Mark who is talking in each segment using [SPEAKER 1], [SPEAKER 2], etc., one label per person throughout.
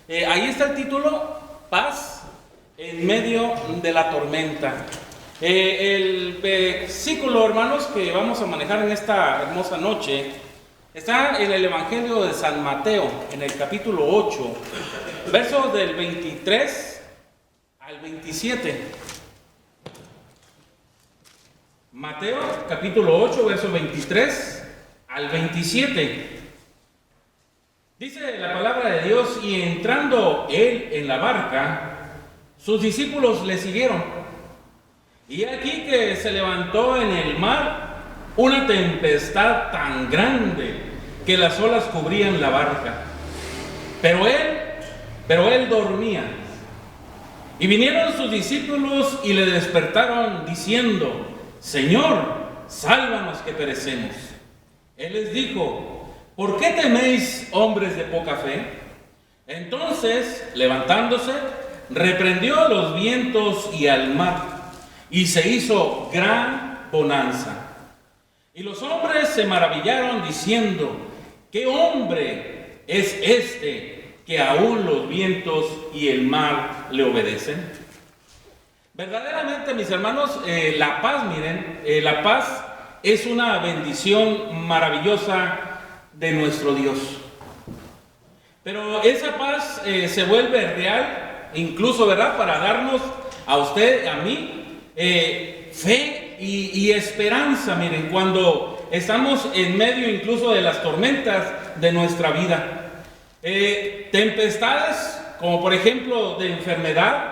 [SPEAKER 1] Ahí está el título, Paz en medio de la tormenta. El versículo, hermanos, que vamos a manejar en esta hermosa noche está en el Evangelio de San Mateo, en el capítulo 8, versos del 23 al 27. Mateo, capítulo 8, versos 23 al 27. Dice la palabra de Dios: y entrando él en la barca, sus discípulos le siguieron. Y aquí que se levantó en el mar una tempestad tan grande que las olas cubrían la barca. Pero él dormía. Y vinieron sus discípulos y le despertaron diciendo: Señor, sálvanos que perecemos. Él les dijo: ¿por qué teméis, hombres de poca fe? Entonces, levantándose, reprendió los vientos y al mar, y se hizo gran bonanza. Y los hombres se maravillaron diciendo: ¿qué hombre es este que aún los vientos y el mar le obedecen? Verdaderamente, mis hermanos, la paz, miren, la paz es una bendición maravillosa de nuestro Dios. Pero esa paz se vuelve real, incluso, ¿verdad?, para darnos a usted, a mí, fe y esperanza, miren, cuando estamos en medio incluso de las tormentas de nuestra vida. Tempestades, como por ejemplo de enfermedad,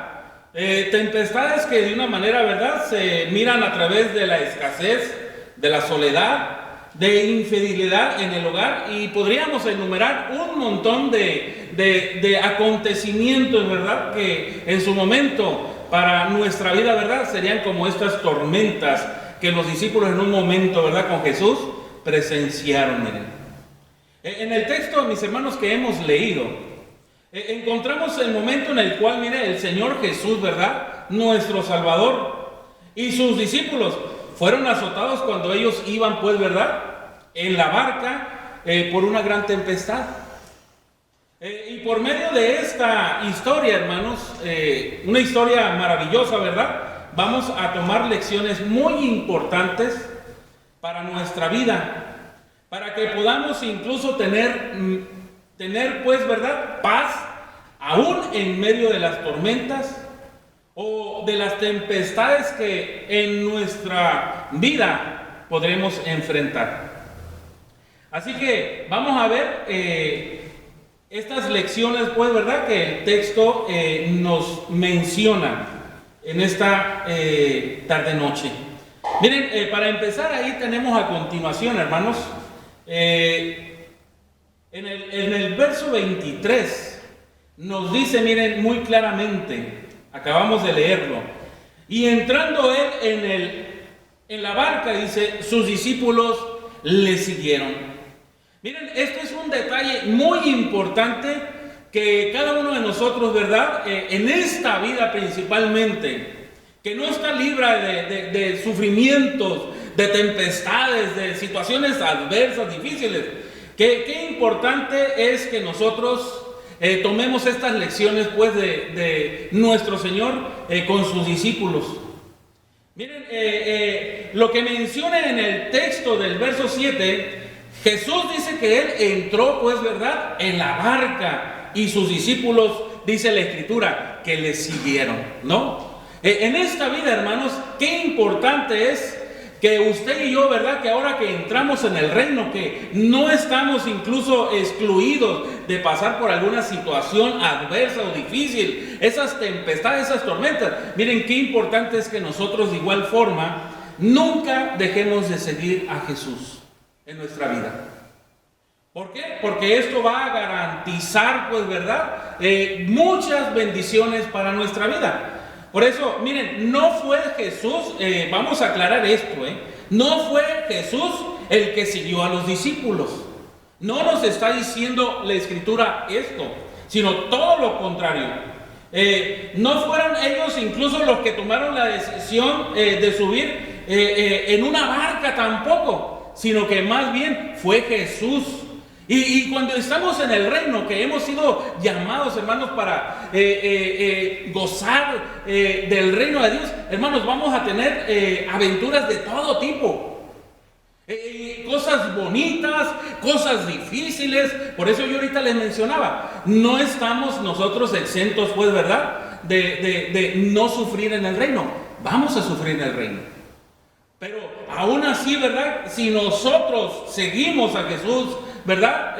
[SPEAKER 1] tempestades que de una manera, ¿verdad?, se miran a través de la escasez, de la soledad, de infidelidad en el hogar, y podríamos enumerar un montón de acontecimientos, ¿verdad?, que en su momento para nuestra vida, ¿verdad?, serían como estas tormentas que los discípulos en un momento, ¿verdad?, con Jesús presenciaron. Miren, en el texto, mis hermanos, que hemos leído, encontramos el momento en el cual, mire, el Señor Jesús, ¿verdad?, nuestro Salvador, y sus discípulos fueron azotados cuando ellos iban, pues, ¿verdad?, en la barca por una gran tempestad. Y por medio de esta historia, hermanos, una historia maravillosa, ¿verdad?, vamos a tomar lecciones muy importantes para nuestra vida, para que podamos incluso tener pues, ¿verdad?, paz aún en medio de las tormentas o de las tempestades que en nuestra vida podremos enfrentar. Así que vamos a ver estas lecciones, pues, ¿verdad?, que el texto nos menciona en esta tarde-noche. Miren, para empezar, ahí tenemos a continuación, hermanos, en el verso 23, nos dice, miren, muy claramente, acabamos de leerlo: y entrando él en la barca, dice, sus discípulos le siguieron. Miren, este es un detalle muy importante que cada uno de nosotros, ¿verdad?, en esta vida principalmente, que no está libre de sufrimientos, de tempestades, de situaciones adversas, difíciles, qué importante es que nosotros tomemos estas lecciones, pues, de nuestro Señor con sus discípulos. Miren, lo que menciona en el texto del verso 7, Jesús dice que Él entró, pues, ¿verdad?, en la barca, y sus discípulos, dice la Escritura, que le siguieron, ¿no? En esta vida, hermanos, qué importante es que usted y yo, ¿verdad?, que ahora que entramos en el reino, que no estamos incluso excluidos de pasar por alguna situación adversa o difícil, esas tempestades, esas tormentas. Miren, qué importante es que nosotros de igual forma nunca dejemos de seguir a Jesús en nuestra vida. ¿Por qué? Porque esto va a garantizar, pues, ¿verdad?, muchas bendiciones para nuestra vida. Por eso, miren, no fue Jesús, vamos a aclarar esto, no fue Jesús el que siguió a los discípulos. No nos está diciendo la Escritura esto, sino todo lo contrario. No fueron ellos incluso los que tomaron la decisión de subir en una barca tampoco, sino que más bien fue Jesús Y cuando estamos en el reino, que hemos sido llamados, hermanos, para gozar del reino de Dios, hermanos, vamos a tener aventuras de todo tipo. Cosas bonitas, cosas difíciles. Por eso yo ahorita les mencionaba, no estamos nosotros exentos, pues, ¿verdad?, de no sufrir en el reino. Vamos a sufrir en el reino. Pero aún así, ¿verdad?, si nosotros seguimos a Jesús, ¿verdad?,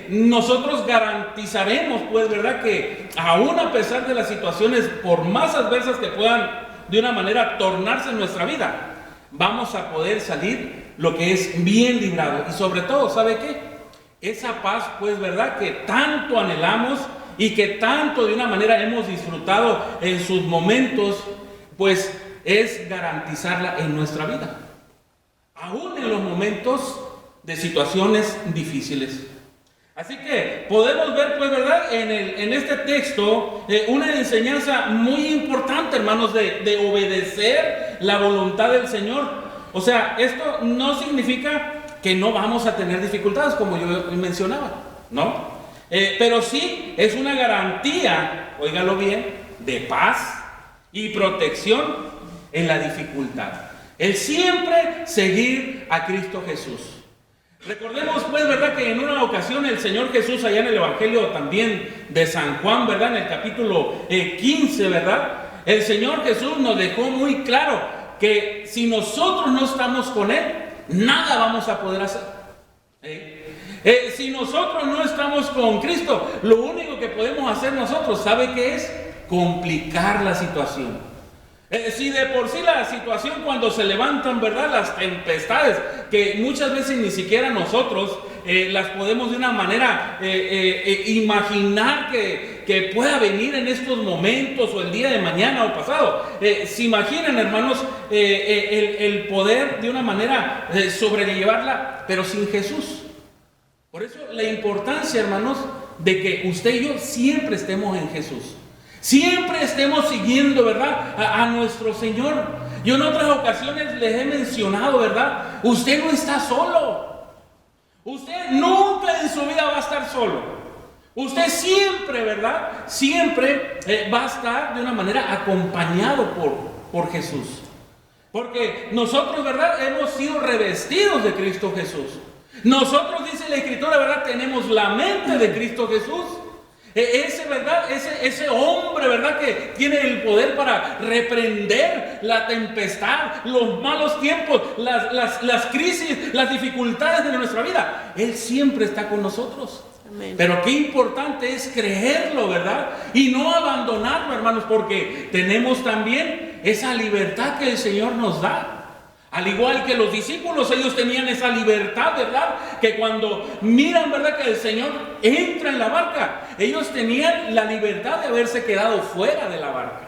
[SPEAKER 1] nosotros garantizaremos, pues, ¿verdad?, que aún a pesar de las situaciones, por más adversas que puedan de una manera tornarse en nuestra vida, vamos a poder salir lo que es bien librado. Y sobre todo, ¿sabe qué? Esa paz, pues, ¿verdad?, que tanto anhelamos y que tanto de una manera hemos disfrutado en sus momentos, pues es garantizarla en nuestra vida, aún en los momentos de situaciones difíciles. Así que podemos ver, pues, ¿verdad?, en este texto una enseñanza muy importante, hermanos, de obedecer la voluntad del Señor. O sea, esto no significa que no vamos a tener dificultades, como yo mencionaba, ¿no? Pero sí es una garantía, óigalo bien, de paz y protección en la dificultad. El siempre seguir a Cristo Jesús. Recordemos, pues, ¿verdad?, que en una ocasión el Señor Jesús, allá en el Evangelio también de San Juan, ¿verdad?, en el capítulo 15, ¿verdad?, el Señor Jesús nos dejó muy claro que si nosotros no estamos con Él, nada vamos a poder hacer. Si nosotros no estamos con Cristo, lo único que podemos hacer nosotros, ¿sabe qué es? Complicar la situación. Si de por sí la situación, cuando se levantan, ¿verdad?, las tempestades, que muchas veces ni siquiera nosotros las podemos de una manera imaginar que pueda venir en estos momentos o el día de mañana o pasado. Se imaginan, hermanos, el poder de una manera sobrellevarla, pero sin Jesús. Por eso la importancia, hermanos, de que usted y yo siempre estemos en Jesús. Siempre estemos siguiendo, ¿verdad?, a nuestro Señor. Yo en otras ocasiones les he mencionado, ¿verdad?, usted no está solo. Usted nunca en su vida va a estar solo. Usted siempre, ¿verdad?, siempre va a estar de una manera acompañado por Jesús. Porque nosotros, ¿verdad?, hemos sido revestidos de Cristo Jesús. Nosotros, dice la Escritura, ¿verdad?, tenemos la mente de Cristo Jesús. Ese hombre, ¿verdad?, que tiene el poder para reprender la tempestad, los malos tiempos, las crisis, las dificultades de nuestra vida. Él siempre está con nosotros. Amén. Pero qué importante es creerlo, ¿verdad?, y no abandonarlo, hermanos, porque tenemos también esa libertad que el Señor nos da. Al igual que los discípulos, ellos tenían esa libertad, ¿verdad?, que cuando miran, ¿verdad?, que el Señor entra en la barca, ellos tenían la libertad de haberse quedado fuera de la barca.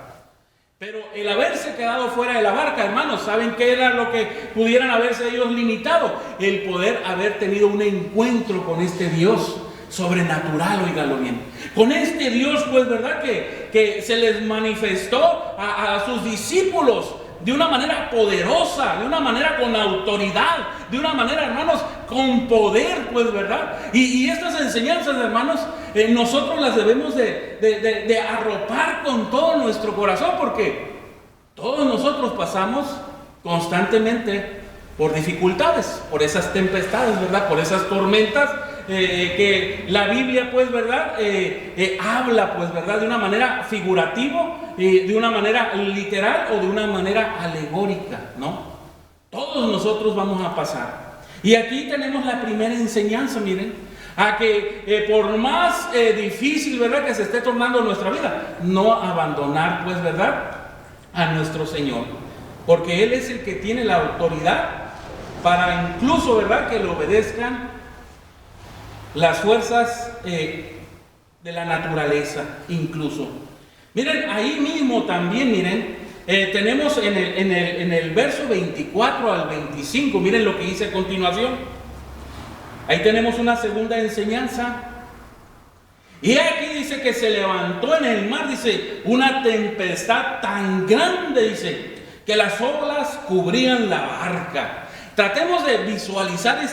[SPEAKER 1] Pero el haberse quedado fuera de la barca, hermanos, ¿saben qué era lo que pudieran haberse ellos limitado? El poder haber tenido un encuentro con este Dios sobrenatural, oígalo bien. Con este Dios, pues, ¿verdad?, que se les manifestó a sus discípulos de una manera poderosa, de una manera con autoridad, de una manera, hermanos, con poder, pues, ¿verdad? Y estas enseñanzas, hermanos, nosotros las debemos de arropar con todo nuestro corazón, porque todos nosotros pasamos constantemente por dificultades, por esas tempestades, ¿verdad?, por esas tormentas que la Biblia, pues, ¿verdad?, habla, pues, ¿verdad?, de una manera figurativa, de una manera literal o de una manera alegórica, ¿no? Todos nosotros vamos a pasar. Y aquí tenemos la primera enseñanza, miren, a que por más difícil, ¿verdad?, que se esté tornando nuestra vida, no abandonar, pues, ¿verdad?, a nuestro Señor, porque Él es el que tiene la autoridad para incluso, ¿verdad?, que le obedezcan las fuerzas de la naturaleza, incluso. Miren, ahí mismo también, miren, tenemos en el verso 24 al 25, miren lo que dice a continuación. Ahí tenemos una segunda enseñanza. Y aquí dice que se levantó en el mar, dice, una tempestad tan grande, dice, que las olas cubrían la barca. Tratemos de visualizar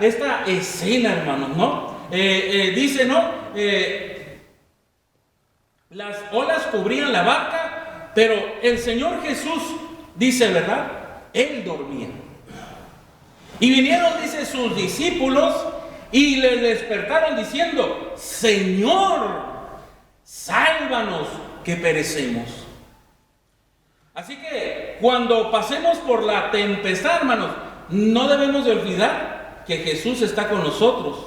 [SPEAKER 1] esta escena, hermanos, ¿no? dice, ¿no? Las olas cubrían la barca, pero el Señor Jesús, dice, ¿verdad? Él dormía. Y vinieron, dice, sus discípulos y le despertaron diciendo: Señor, sálvanos que perecemos. Así que cuando pasemos por la tempestad, hermanos, no debemos de olvidar que Jesús está con nosotros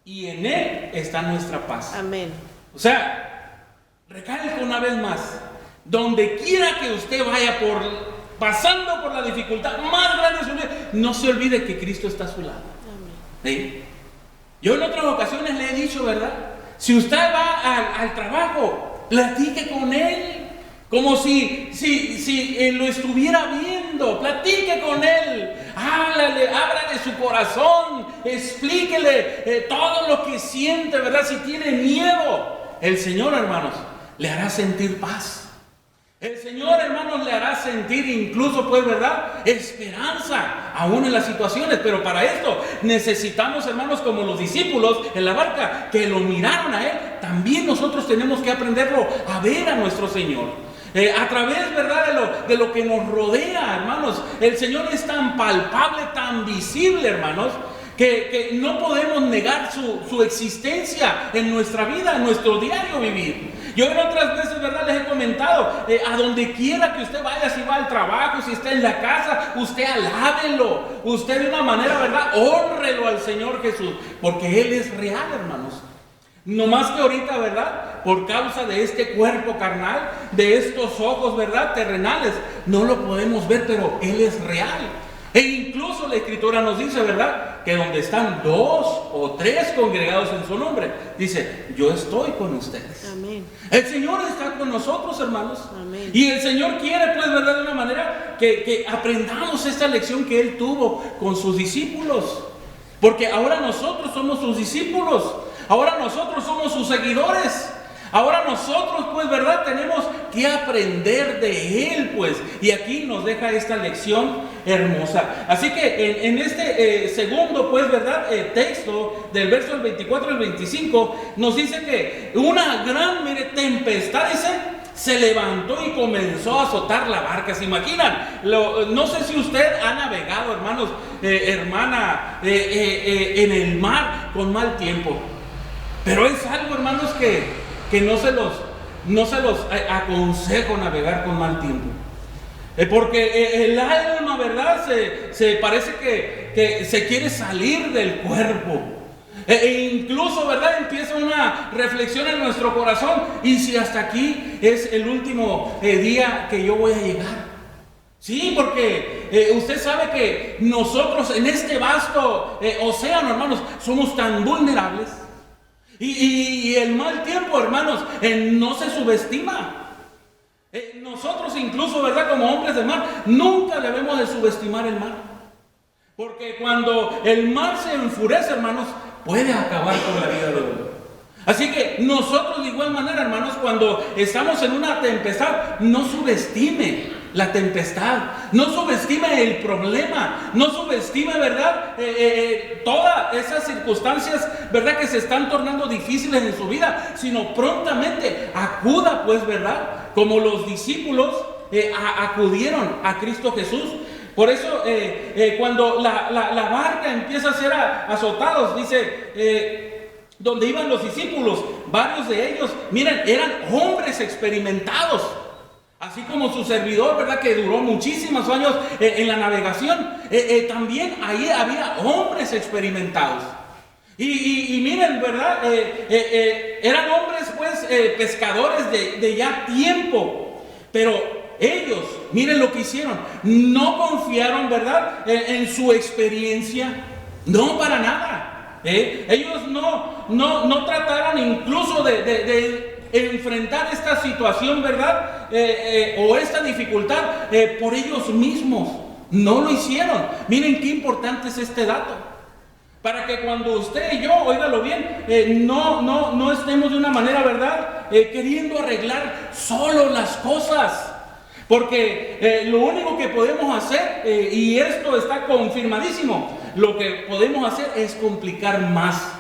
[SPEAKER 1] y en Él está nuestra paz.
[SPEAKER 2] Amén.
[SPEAKER 1] O sea, recalco una vez más, donde quiera que usted vaya pasando por la dificultad más grande de su vida, no se olvide que Cristo está a su lado. ¿Sí? Yo en otras ocasiones le he dicho, ¿verdad? Si usted va al trabajo, platique con Él, como si lo estuviera viendo, platique con Él, ábrale su corazón, explíquele todo lo que siente, ¿verdad? Si tiene miedo, el Señor, hermanos, le hará sentir paz. El Señor, hermanos, le hará sentir incluso, pues, ¿verdad?, esperanza, aún en las situaciones. Pero para esto necesitamos, hermanos, como los discípulos en la barca, que lo miraron a Él. También nosotros tenemos que aprenderlo a ver a nuestro Señor. A través, ¿verdad?, de lo que nos rodea, hermanos. El Señor es tan palpable, tan visible, hermanos, que no podemos negar su existencia en nuestra vida, en nuestro diario vivir. Yo en otras veces, ¿verdad?, les he comentado, a donde quiera que usted vaya, si va al trabajo, si está en la casa, usted alábelo, usted de una manera, ¿verdad?, hónrelo al Señor Jesús, porque Él es real, hermanos. No más que ahorita, ¿verdad?, por causa de este cuerpo carnal, de estos ojos, ¿verdad?, terrenales, no lo podemos ver, pero Él es real. E incluso la Escritura nos dice, ¿verdad?, que donde están 2 o 3 congregados en su nombre, dice: yo estoy con ustedes.
[SPEAKER 2] Amén.
[SPEAKER 1] El Señor está con nosotros, hermanos.
[SPEAKER 2] Amén.
[SPEAKER 1] Y el Señor quiere, pues, ¿verdad?, de una manera que aprendamos esta lección que Él tuvo con sus discípulos. Porque ahora nosotros somos sus discípulos. Ahora nosotros somos sus seguidores. Ahora nosotros, pues, ¿verdad?, tenemos que aprender de Él, pues. Y aquí nos deja esta lección hermosa. Así que en este segundo, pues, ¿verdad?, texto del verso 24 al 25, nos dice que una gran, tempestad, dice, se levantó y comenzó a azotar la barca. ¿Se imaginan? No sé si usted ha navegado, hermanos, hermana, en el mar con mal tiempo. Pero es algo, hermanos, que no se los aconsejo navegar con mal tiempo. Porque el alma, ¿verdad?, se parece que se quiere salir del cuerpo. Incluso, ¿verdad?, empieza una reflexión en nuestro corazón: ¿y si hasta aquí es el último día que yo voy a llegar? Sí, porque usted sabe que nosotros en este vasto océano, hermanos, somos tan vulnerables. Y el mal tiempo, hermanos, no se subestima. Nosotros incluso, ¿verdad?, como hombres del mar, nunca debemos de subestimar el mar. Porque cuando el mar se enfurece, hermanos, puede acabar con la vida de uno. Así que nosotros de igual manera, hermanos, cuando estamos en una tempestad, no subestime la tempestad, no subestime el problema, no subestime, ¿verdad?, todas esas circunstancias, ¿verdad?, que se están tornando difíciles en su vida, sino prontamente acuda, pues, ¿verdad?, como los discípulos acudieron a Cristo Jesús. Por eso, cuando la barca empieza a ser azotados, dice, donde iban los discípulos, varios de ellos, miren, eran hombres experimentados. Así como su servidor, ¿verdad?, que duró muchísimos años en la navegación, también ahí había hombres experimentados. Y miren, ¿verdad?, eran hombres, pues, pescadores de ya tiempo. Pero ellos, miren lo que hicieron, no confiaron, ¿verdad?, en su experiencia, no, para nada. Ellos no trataron incluso de enfrentar esta situación, ¿verdad?, o esta dificultad por ellos mismos. No lo hicieron. Miren qué importante es este dato, para que cuando usted y yo, óigalo bien, no estemos de una manera, ¿verdad?, queriendo arreglar solo las cosas. Porque lo único que podemos hacer, y esto está confirmadísimo, lo que podemos hacer es complicar más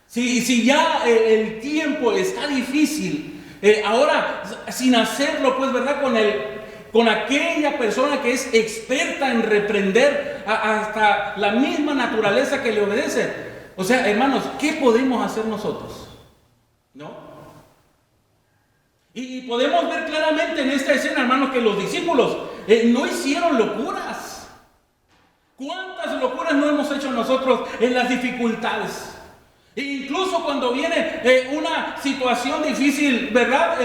[SPEAKER 1] Si ya el tiempo está difícil, ahora sin hacerlo, pues, ¿verdad? Con aquella persona que es experta en reprender hasta la misma naturaleza que le obedece. O sea, hermanos, ¿qué podemos hacer nosotros? ¿No? Y podemos ver claramente en esta escena, hermanos, que los discípulos no hicieron locuras. ¿Cuántas locuras no hemos hecho nosotros en las dificultades? E incluso cuando viene una situación difícil, ¿verdad?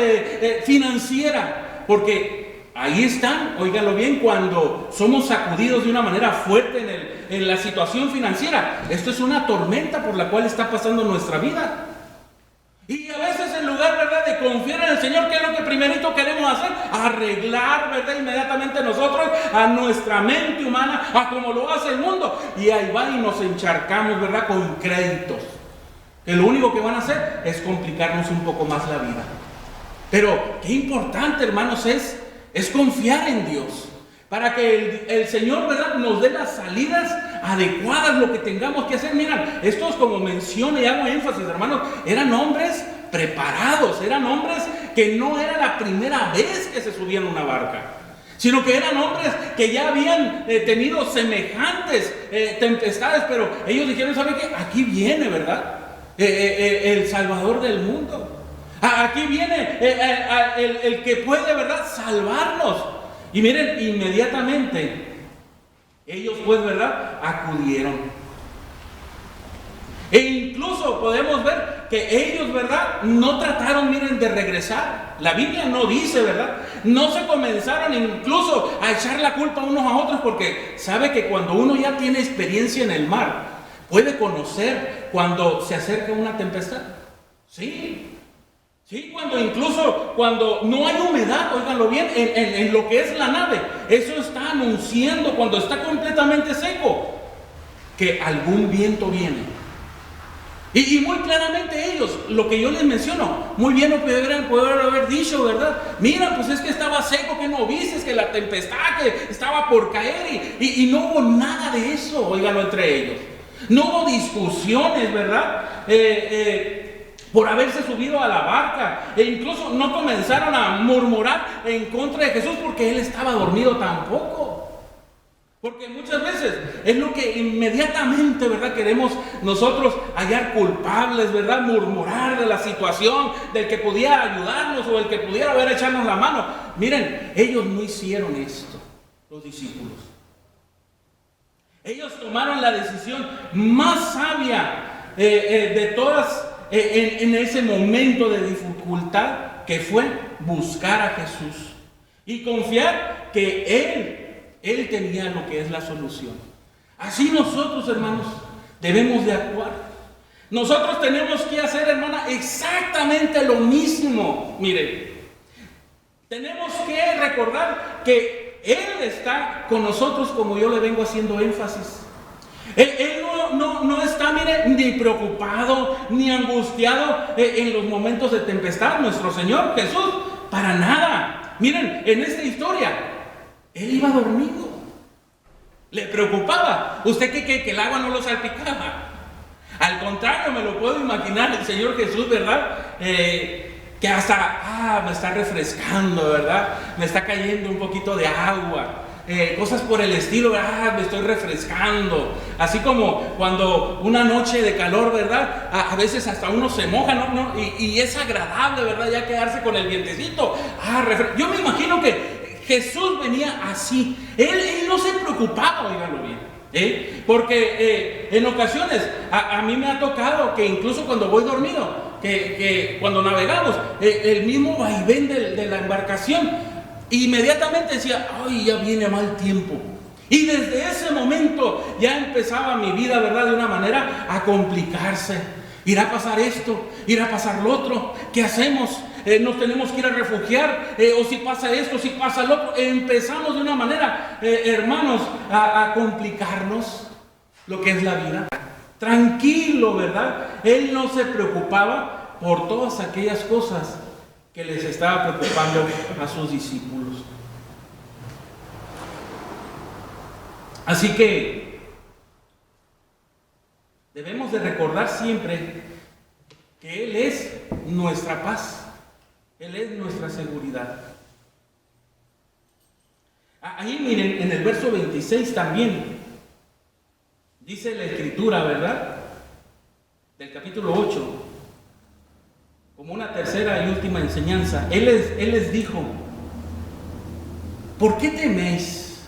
[SPEAKER 1] Financiera. Porque ahí están, óiganlo bien, cuando somos sacudidos de una manera fuerte en la situación financiera. Esto es una tormenta por la cual está pasando nuestra vida. Y a veces en lugar, ¿verdad?, de confiar en el Señor, ¿qué es lo que primerito queremos hacer? Arreglar, ¿verdad?, inmediatamente nosotros a nuestra mente humana, a como lo hace el mundo. Y ahí va y nos encharcamos, ¿verdad?, con créditos. Que lo único que van a hacer es complicarnos un poco más la vida. Pero qué importante, hermanos, es confiar en Dios. Para que el Señor, ¿verdad?, nos dé las salidas adecuadas, lo que tengamos que hacer. Miren, estos, como menciono y hago énfasis, hermanos, eran hombres preparados, eran hombres que no era la primera vez que se subían a una barca, sino que eran hombres que ya habían tenido semejantes tempestades, pero ellos dijeron, ¿saben qué? Aquí viene, ¿verdad?, el Salvador del mundo. Aquí viene el que puede, ¿verdad?, salvarnos. Y miren, inmediatamente ellos, pues, ¿verdad?, acudieron. E incluso podemos ver que ellos, ¿verdad?, no trataron, miren, de regresar. La Biblia no dice, ¿verdad? No se comenzaron incluso a echar la culpa unos a otros, porque sabe que cuando uno ya tiene experiencia en el mar, puede conocer cuando se acerca una tempestad. Sí, cuando no hay humedad, óiganlo bien, en lo que es la nave, eso está anunciando, cuando está completamente seco, que algún viento viene. Y muy claramente ellos, lo que yo les menciono, muy bien lo pudieron haber dicho, ¿verdad? Mira, pues es que estaba seco, que no viste, que la tempestad que estaba por caer, y no hubo nada de eso, óiganlo, entre ellos. No hubo discusiones, ¿verdad?, por haberse subido a la barca, e incluso no comenzaron a murmurar en contra de Jesús porque él estaba dormido tampoco. Porque muchas veces es lo que inmediatamente, ¿verdad?, queremos nosotros hallar culpables, ¿verdad?, murmurar de la situación, del que podía ayudarnos o el que pudiera haber echarnos la mano. Miren, ellos no hicieron esto, los discípulos. Ellos tomaron la decisión más sabia de todas en ese momento de dificultad, que fue buscar a Jesús y confiar que Él tenía lo que es la solución. Así nosotros, hermanos, debemos de actuar. Nosotros tenemos que hacer, hermana, exactamente lo mismo. Miren, tenemos que recordar que Él está con nosotros, como yo le vengo haciendo énfasis. Él no está, mire, ni preocupado, ni angustiado en los momentos de tempestad. Nuestro Señor Jesús, para nada. Miren, en esta historia, Él iba dormido. Le preocupaba. ¿Usted cree que el agua no lo salpicaba? Al contrario, me lo puedo imaginar, el Señor Jesús, ¿verdad?, que hasta, me está refrescando, ¿verdad?, me está cayendo un poquito de agua. Cosas por el estilo, me estoy refrescando. Así como cuando una noche de calor, ¿verdad?, a veces hasta uno se moja, ¿no? Y es agradable, ¿verdad?, ya quedarse con el vientecito. Yo me imagino que Jesús venía así. Él no se preocupaba, oígalo bien, porque en ocasiones a mí me ha tocado que incluso cuando voy dormido, que cuando navegamos, el mismo vaivén de la embarcación, inmediatamente decía, ay, ya viene mal tiempo. Y desde ese momento ya empezaba mi vida, ¿verdad?, de una manera a complicarse. Irá a pasar esto, irá a pasar lo otro. ¿Qué hacemos? Nos tenemos que ir a refugiar, o si pasa esto, si pasa lo otro. Empezamos de una manera, hermanos, a complicarnos lo que es la vida. Tranquilo, ¿verdad? Él no se preocupaba por todas aquellas cosas que les estaba preocupando a sus discípulos. Así que debemos de recordar siempre que Él es nuestra paz, Él es nuestra seguridad. Ahí miren, en el verso 26 también dice la Escritura, ¿verdad? Del capítulo 8, como una tercera y última enseñanza. Él les dijo: ¿por qué teméis,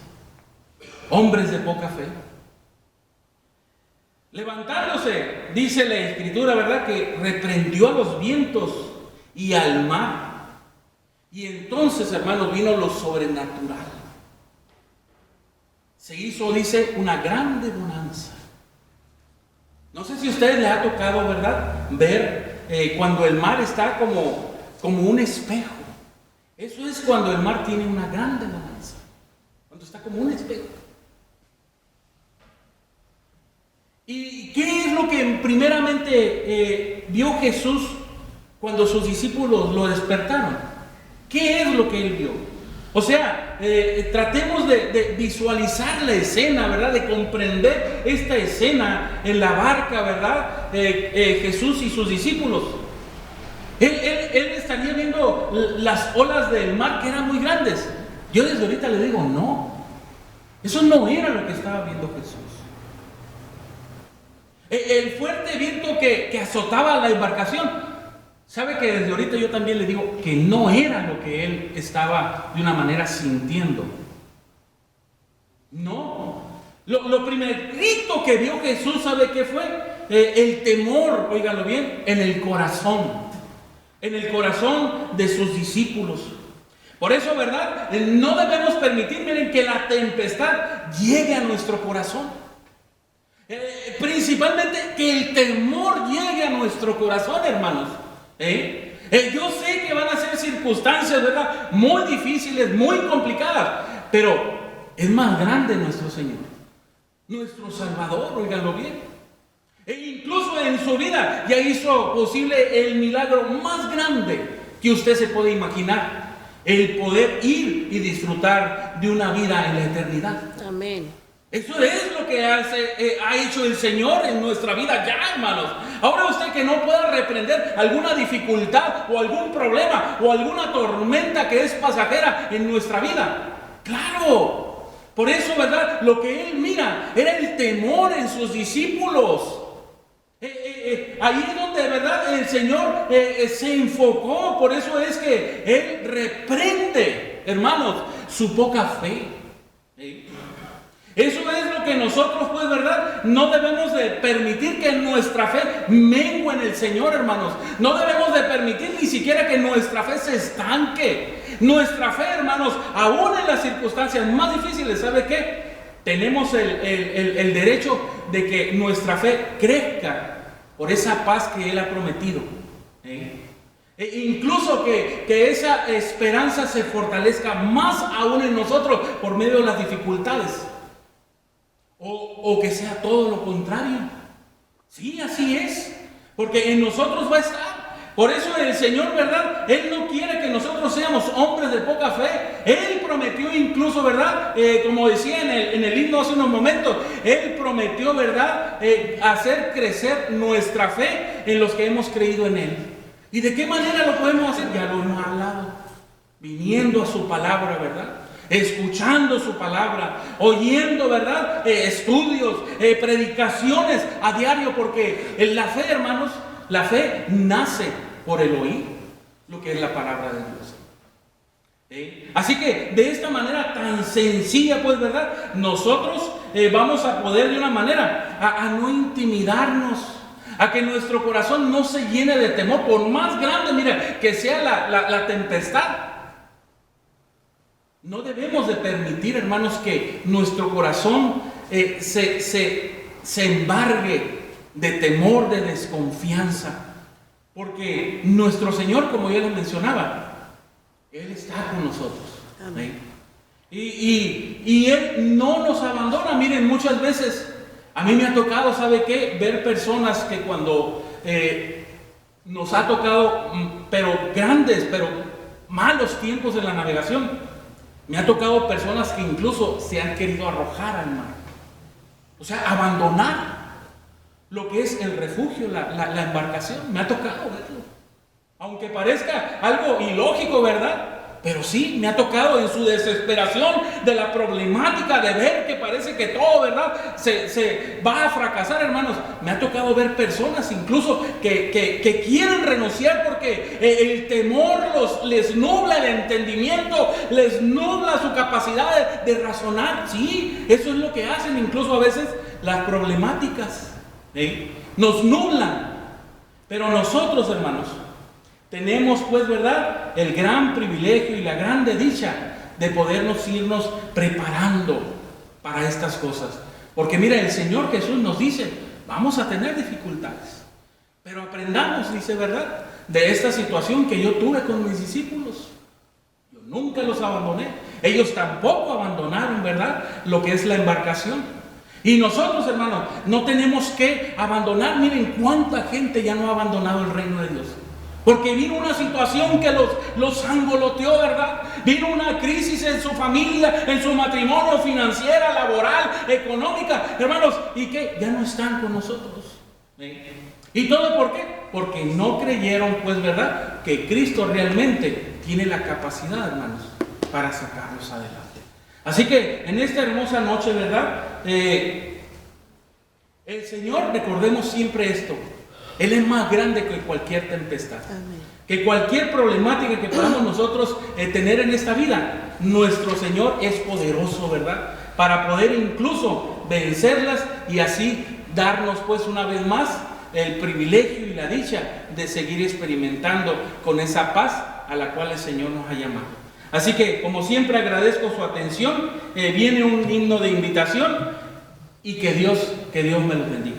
[SPEAKER 1] hombres de poca fe? Levantándose, dice la Escritura, ¿verdad?, que reprendió a los vientos y al mar. Y entonces, hermanos, vino lo sobrenatural. Se hizo, dice, una grande bonanza. No sé si a ustedes les ha tocado, ¿verdad?, ver cuando el mar está como un espejo. Eso es cuando el mar tiene una grande bonanza. Cuando está como un espejo. ¿Y qué es lo que primeramente vio Jesús cuando sus discípulos lo despertaron? ¿Qué es lo que Él vio? O sea, tratemos de visualizar la escena, ¿verdad? De comprender esta escena en la barca, ¿verdad? Jesús y sus discípulos. Él estaría viendo las olas del mar, que eran muy grandes. Yo desde ahorita le digo, no. Eso no era lo que estaba viendo Jesús. El fuerte viento que azotaba la embarcación, sabe que desde ahorita yo también le digo que no era lo que él estaba de una manera sintiendo. No. Lo primerito que vio Jesús, ¿sabe qué fue? El temor, óiganlo bien, en el corazón de sus discípulos. Por eso, ¿verdad?, no debemos permitir, miren, que la tempestad llegue a nuestro corazón. Principalmente que el temor llegue a nuestro corazón, hermanos. Yo sé que van a ser circunstancias, ¿verdad?, muy difíciles, muy complicadas, pero es más grande nuestro Señor, nuestro Salvador, óiganlo bien. E incluso en su vida ya hizo posible el milagro más grande que usted se puede imaginar: el poder ir y disfrutar de una vida en la eternidad.
[SPEAKER 2] Amén.
[SPEAKER 1] Eso es lo que ha hecho el Señor en nuestra vida ya, hermanos. Ahora usted que no pueda reprender alguna dificultad o algún problema o alguna tormenta que es pasajera en nuestra vida. Claro. Por eso, ¿verdad?, lo que Él mira era el temor en sus discípulos. Ahí es donde, ¿verdad?, el Señor se enfocó. Por eso es que Él reprende, hermanos, su poca fe. Eso es lo que nosotros, pues, ¿verdad?, no debemos de permitir que nuestra fe mengue en el Señor, hermanos. No debemos de permitir ni siquiera que nuestra fe se estanque. Nuestra fe, hermanos, aún en las circunstancias más difíciles, ¿sabe qué? Tenemos el derecho de que nuestra fe crezca por esa paz que Él ha prometido. Incluso que esa esperanza se fortalezca más aún en nosotros por medio de las dificultades. O que sea todo lo contrario. Sí, así es. Porque en nosotros va a estar. Por eso el Señor, ¿verdad?, Él no quiere que nosotros seamos hombres de poca fe. Él prometió incluso, ¿verdad?, como decía en el himno hace unos momentos, Él prometió, ¿verdad?, hacer crecer nuestra fe en los que hemos creído en Él. ¿Y de qué manera lo podemos hacer? Ya lo hemos hablado. Viniendo a su palabra, ¿verdad?, escuchando su palabra, oyendo, ¿verdad?, estudios, predicaciones a diario, porque la fe, hermanos, la fe nace por el oír lo que es la palabra de Dios. Así que de esta manera tan sencilla, pues, ¿verdad?, nosotros vamos a poder de una manera a no intimidarnos, a que nuestro corazón no se llene de temor, por más grande, mira, que sea la tempestad. No debemos de permitir, hermanos, que nuestro corazón se embargue de temor, de desconfianza. Porque nuestro Señor, como ya les mencionaba, Él está con nosotros. Amén. Y Él no nos abandona. Miren, muchas veces a mí me ha tocado, ¿sabe qué?, ver personas que cuando nos ha tocado, pero grandes, pero malos tiempos en la navegación, me ha tocado personas que incluso se han querido arrojar al mar. O sea, abandonar. lo que es el refugio, la embarcación. Me ha tocado verlo. Aunque parezca algo ilógico, ¿verdad? Pero sí, me ha tocado en su desesperación de la problemática de ver que parece que todo, ¿verdad?, se va a fracasar, hermanos. Me ha tocado ver personas incluso que quieren renunciar porque el temor les nubla el entendimiento, les nubla su capacidad de razonar. Sí, eso es lo que hacen incluso a veces las problemáticas, ¿sí? Nos nublan. Pero nosotros, hermanos, tenemos, pues, ¿verdad?, el gran privilegio y la grande dicha de podernos irnos preparando para estas cosas. Porque mira, el Señor Jesús nos dice, vamos a tener dificultades, pero aprendamos, dice, ¿verdad?, de esta situación que yo tuve con mis discípulos. Yo nunca los abandoné. Ellos tampoco abandonaron, ¿verdad?, lo que es la embarcación. Y nosotros, hermanos, no tenemos que abandonar. Miren cuánta gente ya no ha abandonado el reino de Dios. Porque vino una situación que los angoloteó, ¿verdad? Vino una crisis en su familia, en su matrimonio, financiera, laboral, económica. Hermanos, ¿y qué? Ya no están con nosotros. ¿Sí? ¿Y todo por qué? Porque no creyeron, pues, ¿verdad?, que Cristo realmente tiene la capacidad, hermanos, para sacarlos adelante. Así que en esta hermosa noche, ¿verdad?, el Señor, recordemos siempre esto, Él es más grande que cualquier tempestad. Amén. Que cualquier problemática que podamos nosotros tener en esta vida, nuestro Señor es poderoso, ¿verdad?, para poder incluso vencerlas y así darnos, pues, una vez más el privilegio y la dicha de seguir experimentando con esa paz a la cual el Señor nos ha llamado. Así que, como siempre, agradezco su atención. Viene un himno de invitación y que Dios me lo bendiga.